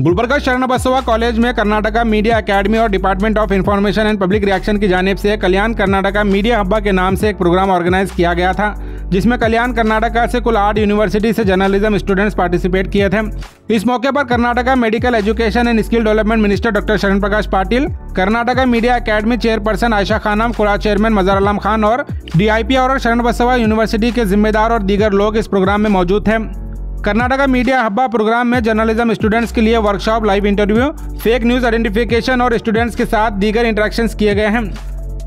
Gulbarga शरणबसवा college में Karnataka media academy और department of information and public reaction की जानिब से कल्याण कर्नाटका मीडिया हब्बा के नाम से एक प्रोग्राम ऑर्गेनाइज किया गया था, जिसमें कल्याण कर्नाटका से कुल 8 यूनिवर्सिटी से जर्नलिज्म स्टूडेंट्स पार्टिसिपेट किए थे। इस मौके पर Karnataka medical education and skill development minister doctor Sharan Prakash Patil, Karnataka media academy chairperson Ayesha Khanam, Kuda chairman मजहर आलम खान और DIP और शरणबसवा यूनिवर्सिटी के जिम्मेदार और दीगर लोग इस प्रोग्राम में मौजूद थे। कर्नाटका मीडिया हब्बा प्रोग्राम में जर्नलिज्म स्टूडेंट्स के लिए workshop, live interview, fake news identification और स्टूडेंट्स के साथ दीगर इंटरेक्शंस किए गए हैं।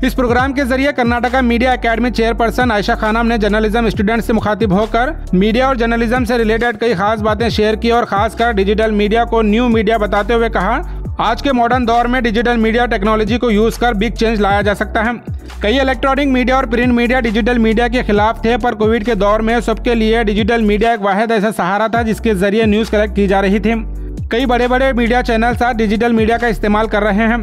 इस प्रोग्राम के जरिए Karnataka media academy chairperson Ayesha Khanam ने जर्नलिज्म स्टूडेंट्स से मुखातिब होकर मीडिया और जर्नलिज्म से रिलेटेड कई खास बातें शेयर की और खासकर डिजिटल मीडिया को न्यू मीडिया बताते हुए कहा, आज के मॉडर्न दौर में डिजिटल मीडिया टेक्नोलॉजी को यूज कर बिग चेंज लाया जा सकता है। कई इलेक्ट्रॉनिक मीडिया और प्रिंट मीडिया डिजिटल मीडिया के खिलाफ थे, पर कोविड के दौर में सबके लिए डिजिटल मीडिया एक वाहिद ऐसा सहारा था जिसके जरिए न्यूज़ कलेक्ट की जा रही थी। कई बड़े बड़े मीडिया चैनल्स आज डिजिटल मीडिया का इस्तेमाल कर रहे हैं।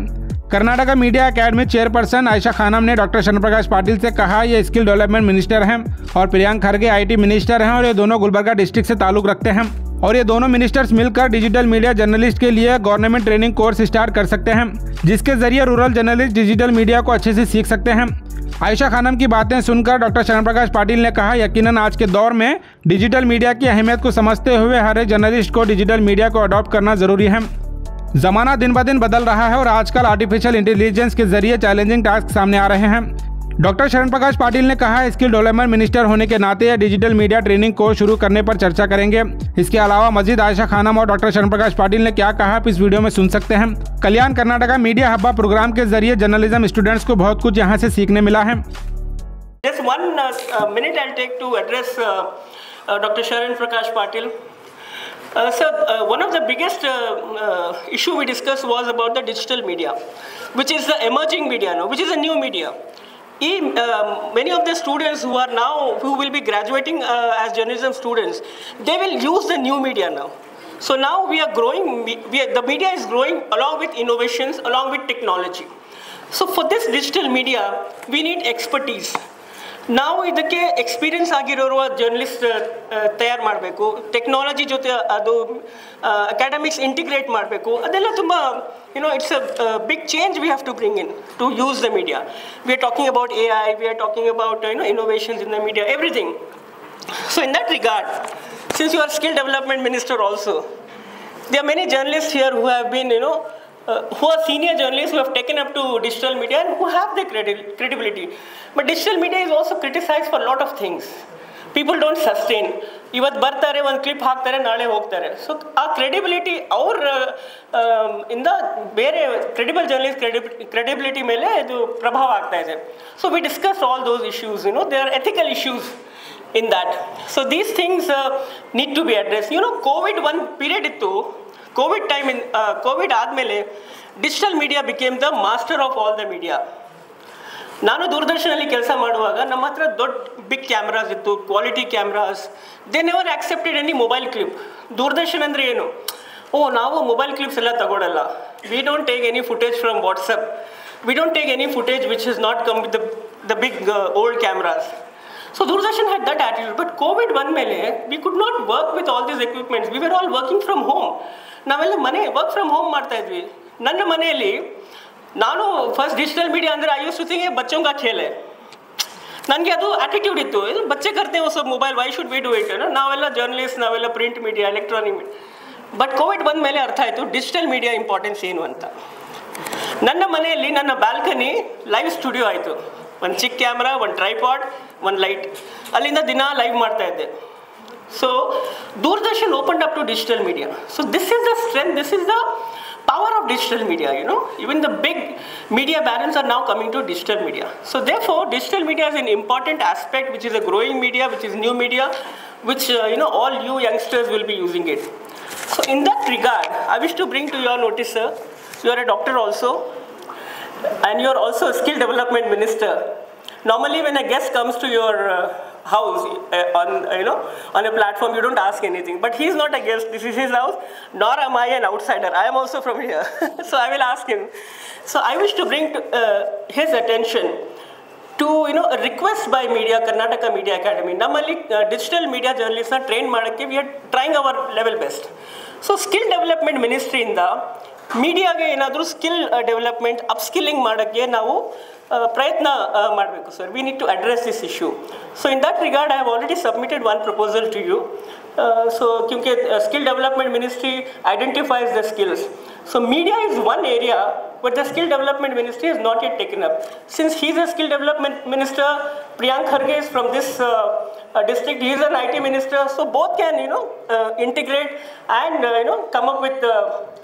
Karnataka media academy chairperson Ayesha Khanam ने डॉक्टर शरण प्रकाश पाटिल से कहा, ये स्किल डेवलपमेंट मिनिस्टर हैं और प्रियंक खरगे IT मिनिस्टर हैं और ये दोनों गुलबर्गा डिस्ट्रिक्ट से ताल्लुक रखते हैं और ये दोनों मिनिस्टर्स मिलकर डिजिटल मीडिया जर्नलिस्ट के लिए गवर्नमेंट ट्रेनिंग कोर्स स्टार्ट कर सकते हैं, जिसके जरिए रूरल जर्नलिस्ट डिजिटल मीडिया को अच्छे से सीख सकते हैं। आयशा खानम की बातें सुनकर डॉक्टर शरण प्रकाश पाटिल ने कहा, यकीनन आज के दौर में डिजिटल मीडिया की अहमियत को समझते हुए हर एक जर्नलिस्ट को डिजिटल मीडिया को अडॉप्ट करना जरूरी है। जमाना दिन ब दिन बदल रहा है और आजकल आर्टिफिशियल इंटेलिजेंस के जरिए चैलेंजिंग टास्क सामने आ रहे हैं। डॉक्टर शरण प्रकाश पाटिल ने कहा, स्किल डेवलपमेंट मिनिस्टर होने के नाते डिजिटल मीडिया ट्रेनिंग कोर्स शुरू करने पर चर्चा करेंगे। इसके अलावा मजीद आयशा खानम और डॉक्टर शरण प्रकाश पाटिल ने क्या कहा आप इस वीडियो में सुन सकते हैं। कल्याण कर्नाटका मीडिया हब्बा प्रोग्राम के जरिए जर्नलिज्म स्टूडेंट्स को बहुत कुछ यहाँ से सीखने मिला है। Just 1 minute I'll take to address Dr. Sharan Prakash Patil. One of the biggest issue we discussed was about the digital media, which is the emerging media now, which is a new media. Many of the students who will be graduating as journalism students, they will use the new media now. So now we are growing, the media is growing along with innovations, along with technology. So for this digital media, we need expertise. ನಾವು ಇದಕ್ಕೆ experience ಆಗಿರೋರುವ journalist ತಯಾರು ಮಾಡಬೇಕು, technology ಜೊತೆ ಅದು academics integrate ಮಾಡಬೇಕು, ಅದೆಲ್ಲ ತುಂಬ it's a big change we have to bring in to use the media. We are talking about AI, we are talking about innovations in the media, everything. So in that regard, since you are skill development minister also, there are many journalists here who have been who are senior journalists who have taken up to digital media and who have the credibility. But digital media is also criticized for a lot of things. People don't sustain. ಇವತ್ತು ಬರ್ತಾರೆ, ಒಂದು clip ಹಾಕ್ತಾರೆ, ನಾಳೆ ಹೋಗ್ತಾರೆ. So ಆ credibility ಇಂದ ಬೇರೆ credible journalist credibility ಮೇಲೆ ಇದು ಪ್ರಭಾವ ಆಗ್ತಾ ಇದೆ. So we discuss all those issues, they are ethical issues in that. So these things need to be addressed. COVID one period ittu, COVID time in COVID ಆದಮೇಲೆ digital media became the master of all the media. ನಾನು ದೂರದರ್ಶನಲ್ಲಿ ಕೆಲಸ ಮಾಡುವಾಗ ನಮ್ಮ ಹತ್ರ ದೊಡ್ಡ big cameras ಇತ್ತು, quality cameras. They never accepted any mobile clip. Doordarshan ಅಂದರೆ ಏನು? ನಾವು ಮೊಬೈಲ್ ಕ್ಲಿಪ್ಸ್ ಎಲ್ಲ ತಗೊಳ್ಳಲ್ಲ. We don't take any footage from WhatsApp. We don't take any footage which is not come with the big old cameras. So Doordarshan had that attitude, but COVID ಬಂದಮೇಲೆ we could not work with all these equipments. We were all working from home. ನಾವೆಲ್ಲ work from home ಮಾಡ್ತಾ ಇದ್ವಿ. ನನ್ನ ಮನೆಯಲ್ಲಿ ನಾನು first digital media ಅಂದರೆ I use to think ಬಚ್ಚೋಂಗ ಖೇಲೆ. ನನಗೆ ಅದು ಆಟಿಟ್ಯೂಡ್ ಇತ್ತು, ಬಚ್ಚೆ ಕರ್ತೆ ಹೊಸ mobile, why should we do it? ನಾವೆಲ್ಲ ಜರ್ನಲಿಸ್ಟ್, ನಾವೆಲ್ಲ print media, electronic media. But Covid ಬಂದ ಮೇಲೆ ಅರ್ಥ ಆಯಿತು ಡಿಜಿಟಲ್ ಮೀಡಿಯಾ ಇಂಪಾರ್ಟೆನ್ಸ್ ಏನು ಅಂತ. ನನ್ನ ಮನೆಯಲ್ಲಿ ನನ್ನ ಬ್ಯಾಲ್ಕನಿ ಲೈವ್ ಸ್ಟುಡಿಯೋ ಆಯಿತು. ಒಂದು ಚಿಕ್ಕ ಕ್ಯಾಮ್ರಾ, ಒಂದು ಟ್ರೈಪಾಡ್, ಒಂದು ಲೈಟ್, ಅಲ್ಲಿಂದ ದಿನ ಲೈವ್ ಮಾಡ್ತಾ ಇದ್ದೆ. So Doordarshan opened up to digital media. So this is the strength, this is the power of digital media. Even the big media barons are now coming to digital media. So therefore digital media is an important aspect, which is a growing media, which is new media, which all you youngsters will be using it. So in that regard, I wish to bring to your notice, sir, you are a doctor also, and you are also a skill development minister. Normally when a guest comes to your house on a platform, you don't ask anything, but he is not a guest, this is his house, nor am I an outsider, I am also from here. So I will ask him. So I wish to bring to, his attention to a request by media, Karnataka Media Academy. Nammali digital media journalists are trained ಮಾಡಕ್ಕೆ we are trying our level best. So skill development ಮಿನಿಸ್ಟ್ರಿಯಿಂದ ಮೀಡಿಯಾಗೆ ಏನಾದರೂ skill development upskilling ಮಾಡೋಕ್ಕೆ ನಾವು ಪ್ರಯತ್ನ ಮಾಡಬೇಕು sir. We need to address this issue. So in that regard I have already submitted one proposal to you. So क्योंकि skill development ministry identifies the skills, so media is one area but the skill development ministry is not yet taken up. Since he is a skill development minister, Priyank Kharge is from this district, he is an IT minister, so both can integrate and come up with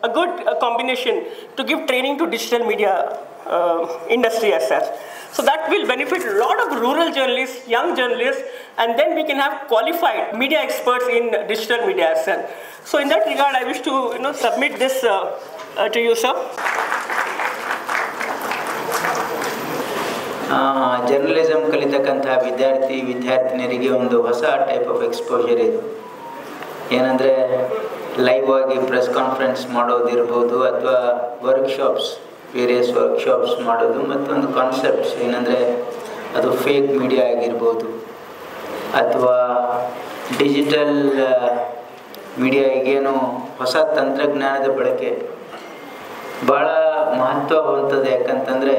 a good combination to give training to digital media industry as such. So that will benefit a lot of rural journalists, young journalists, and then we can have qualified media experts in digital media as well. So in that regard, I wish to submit this to you, sir. Journalism ಕಲಿತಕ್ಕಂತಹ ವಿದ್ಯಾರ್ಥಿನಿಯರಿಗೆ ಒಂದು ಹೊಸ type of exposure ಇದು. ಏನಂದರೆ live ಆಗಿ press conference ಮಾಡೋದಿರ್ಬೋದು ಅಥವಾ workshops, various workshops ಮಾಡೋದು, ಮತ್ತೊಂದು ಕಾನ್ಸೆಪ್ಟ್ಸ್ ಏನಂದರೆ ಅದು ಫೇಕ್ ಮೀಡಿಯಾ ಆಗಿರ್ಬೋದು ಅಥವಾ ಡಿಜಿಟಲ್ ಮೀಡಿಯಾ ಈಗೇನು ಹೊಸ ತಂತ್ರಜ್ಞಾನದ ಬಳಕೆ ಭಾಳ ಮಹತ್ವ ಹೊಂದದೆ. ಯಾಕಂತಂದರೆ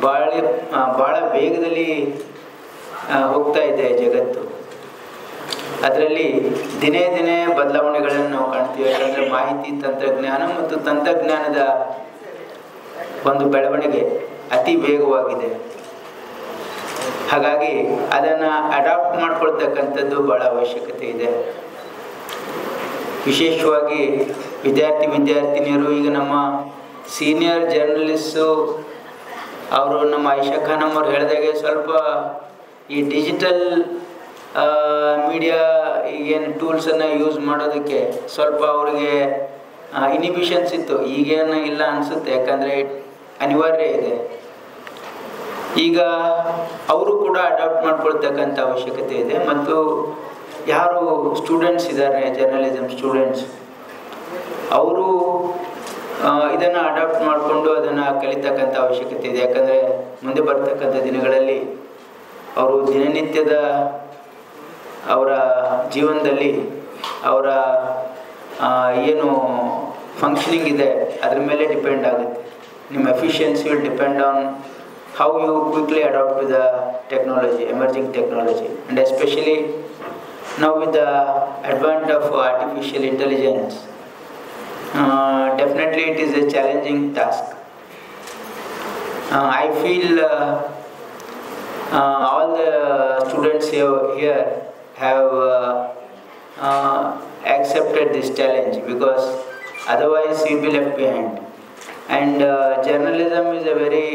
ಭಾಳ ವೇಗದಲ್ಲಿ ಹೋಗ್ತಾ ಇದೆ ಜಗತ್ತು. ಅದರಲ್ಲಿ ದಿನೇ ದಿನೇ ಬದಲಾವಣೆಗಳನ್ನು ನಾವು ಕಾಣ್ತೀವಿ. ಯಾಕಂದರೆ ಮಾಹಿತಿ ತಂತ್ರಜ್ಞಾನ ಮತ್ತು ತಂತ್ರಜ್ಞಾನದ ಒಂದು ಬೆಳವಣಿಗೆ ಅತಿ ವೇಗವಾಗಿದೆ. ಹಾಗಾಗಿ ಅದನ್ನು ಅಡಾಪ್ಟ್ ಮಾಡ್ಕೊಳ್ತಕ್ಕಂಥದ್ದು ಭಾಳ ಅವಶ್ಯಕತೆ ಇದೆ. ವಿಶೇಷವಾಗಿ ವಿದ್ಯಾರ್ಥಿನಿಯರು, ಈಗ ನಮ್ಮ ಸೀನಿಯರ್ ಜರ್ನಲಿಸ್ಟು ಅವರು ನಮ್ಮ ಆಯಿಷಾ ಖಾನಮ್ ಅವ್ರು ಹೇಳಿದಾಗೆ ಸ್ವಲ್ಪ ಈ ಡಿಜಿಟಲ್ ಮೀಡಿಯಾ ಈಗೇನು ಟೂಲ್ಸನ್ನು ಯೂಸ್ ಮಾಡೋದಕ್ಕೆ ಸ್ವಲ್ಪ ಅವರಿಗೆ ಇನಿಬಿಷನ್ಸ್ ಇತ್ತು. ಈಗೇನು ಇಲ್ಲ ಅನಿಸುತ್ತೆ, ಯಾಕಂದರೆ ಅನಿವಾರ್ಯ ಇದೆ. ಈಗ ಅವರು ಕೂಡ ಅಡಾಪ್ಟ್ ಮಾಡ್ಕೊಳ್ತಕ್ಕಂಥ ಅವಶ್ಯಕತೆ ಇದೆ. ಮತ್ತು ಯಾರು ಸ್ಟೂಡೆಂಟ್ಸ್ ಇದ್ದಾರೆ, ಜರ್ನಲಿಸಮ್ ಸ್ಟೂಡೆಂಟ್ಸ್, ಅವರು ಇದನ್ನು ಅಡಾಪ್ಟ್ ಮಾಡಿಕೊಂಡು ಅದನ್ನು ಕಲಿತಕ್ಕಂಥ ಅವಶ್ಯಕತೆ ಇದೆ. ಯಾಕಂದರೆ ಮುಂದೆ ಬರ್ತಕ್ಕಂಥ ದಿನಗಳಲ್ಲಿ ಅವರು ದಿನನಿತ್ಯದ ಅವರ ಜೀವನದಲ್ಲಿ ಅವರ ಏನು ಫಂಕ್ಷನಿಂಗ್ ಇದೆ ಅದರ ಮೇಲೆ ಡಿಪೆಂಡ್ ಆಗುತ್ತೆ. ನಿಮ್ಮ efficiency will depend on how you quickly adopt to the technology, emerging technology, and especially now with the advent of artificial intelligence, definitely it is a challenging task. I feel all the students here have accepted this challenge, because otherwise we will be left behind. And journalism is a very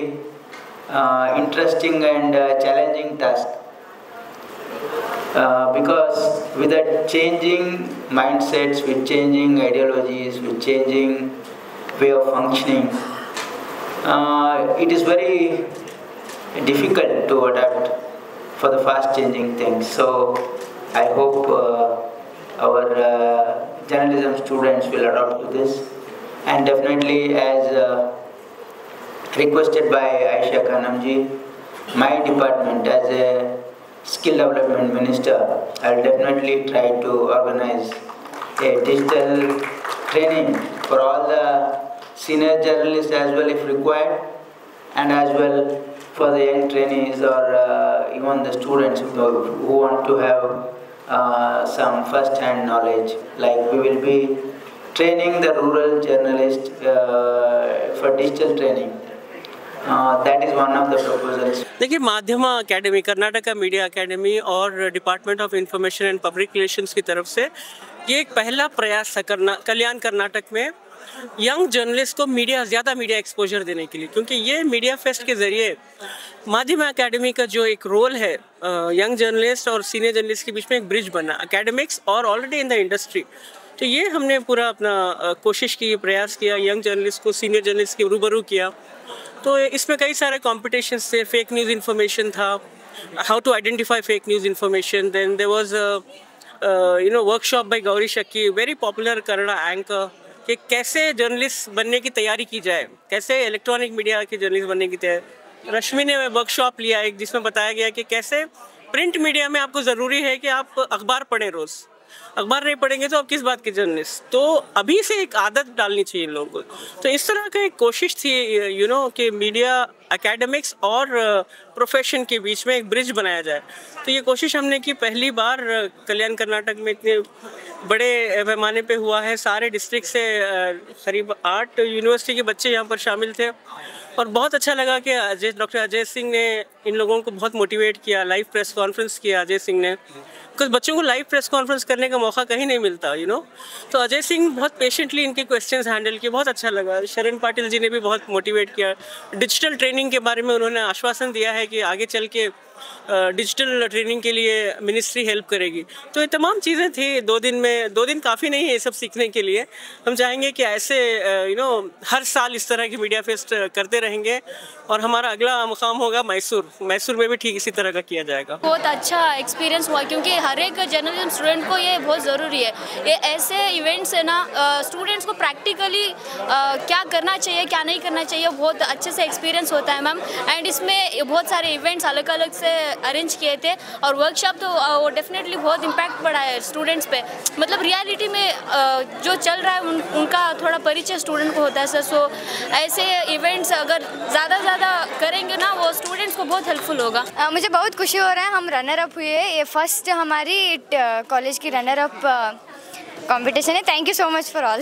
interesting and challenging task, because with the changing mindsets, with changing ideologies, with changing way of functioning, it is very difficult to adapt for the fast changing things. So I hope our journalism students will adapt to this, and definitely as requested by Aisha Khanam ji, my department as a skill development minister, I will definitely try to organize a digital training for all the senior journalists as well if required, and as well for the young trainees or even the students who want to have some first-hand knowledge. Like we will be training the rural journalists for digital training. That is one of the proposals. देखिए, माध्यमा academy, Karnataka media academy और department of information and public relations की तरफ से ये एक पहला प्रयास था कल्याण कर्नाटक में यंग जर्नलिस्ट को ज़्यादा मीडिया एक्सपोजर देने के लिए, क्योंकि ये मीडिया फेस्ट के ज़रिए माध्यमा अकेडमी का जो एक रोल है यंग जर्नलिस्ट और सीनियर जर्नलिस्ट के बीच में एक ब्रिज बना, एकेडमिक्स और ऑलरेडी इन द इंडस्ट्री। तो ये हमने पूरा अपना कोशिश की, प्रयास किया, यंग जर्नलिस्ट को सीनियर जर्नलिस्ट के रूबरू किया। तो इसमें कई सारे कॉम्पिटिशन्स थे, फेक न्यूज़ इन्फॉर्मेशन था, how to identify fake news information, then there was workshop by Gauri Shakki, very popular Kannada anchor, कि कैसे जर्नलिस्ट बनने की तैयारी की जाए, कैसे इलेक्ट्रॉनिक मीडिया के जर्नलिस्ट बनने की तैयारी। रश्मि ने वर्कशॉप लिया एक, जिसमें बताया गया कि कैसे प्रिंट मीडिया में आपको ज़रूरी है कि आप अखबार पढ़ें रोज़, अखबार नहीं पढ़ेंगे तो अब किस बात के जर्नलिस्ट। तो अभी से एक आदत डालनी चाहिए इन लोगों को। तो इस तरह का एक कोशिश थी कि मीडिया एकेडमिक्स और प्रोफेशन के बीच में एक ब्रिज बनाया जाए। तो ये कोशिश हमने की, पहली बार कल्याण कर्नाटक में इतने बड़े पैमाने पे हुआ है। सारे डिस्ट्रिक्ट से करीब 8 यूनिवर्सिटी के बच्चे यहाँ पर शामिल थे और बहुत अच्छा लगा कि डॉक्टर अजय सिंह ने इन लोगों को बहुत मोटिवेट किया। लाइव प्रेस कॉन्फ्रेंस किया अजय सिंह ने, कुछ बच्चों को लाइव प्रेस कॉन्फ्रेंस करने का मौका कहीं नहीं मिलता तो अजय सिंह बहुत पेशेंटली इनके क्वेश्चंस हैंडल किए, बहुत अच्छा लगा। शरण पाटिल जी ने भी बहुत मोटिवेट किया। डिजिटल ट्रेनिंग के बारे में उन्होंने आश्वासन दिया है कि आगे चल के डिजिटल ट्रेनिंग के लिए मिनिस्ट्री हेल्प करेगी। तो ये तमाम चीज़ें थी 2 दिन में। 2 दिन काफ़ी नहीं है ये सब सीखने के लिए। हम चाहेंगे कि ऐसे हर साल इस तरह की मीडिया फेस्ट करते रहेंगे और हमारा अगला मुकाम होगा मैसूर में भी ठीक इसी तरह का किया जाएगा। बहुत अच्छा एक्सपीरियंस हुआ क्योंकि हर एक जर्नलिज्म स्टूडेंट को ये बहुत ज़रूरी है। ये ऐसे इवेंट्स है ना, स्टूडेंट्स को प्रैक्टिकली क्या करना चाहिए क्या नहीं करना चाहिए बहुत अच्छे से एक्सपीरियंस होता है मैम। एंड इसमें बहुत सारे इवेंट्स अलग अलग से अरेंज किए थे और वर्कशॉप तो वो डेफिनेटली बहुत इम्पैक्ट पड़ा है स्टूडेंट्स पे। मतलब रियलिटी में जो चल रहा है उनका थोड़ा परिचय स्टूडेंट को होता है सर। सो ऐसे इवेंट्स अगर ज़्यादा करेंगे ना वो स्टूडेंट्स को बहुत हेल्पफुल होगा। मुझे बहुत खुशी हो रहा है, हम रनर अप हुए। ये फर्स्ट हमारी कॉलेज की रनर अप कंपटीशन है। Thank you so much for all.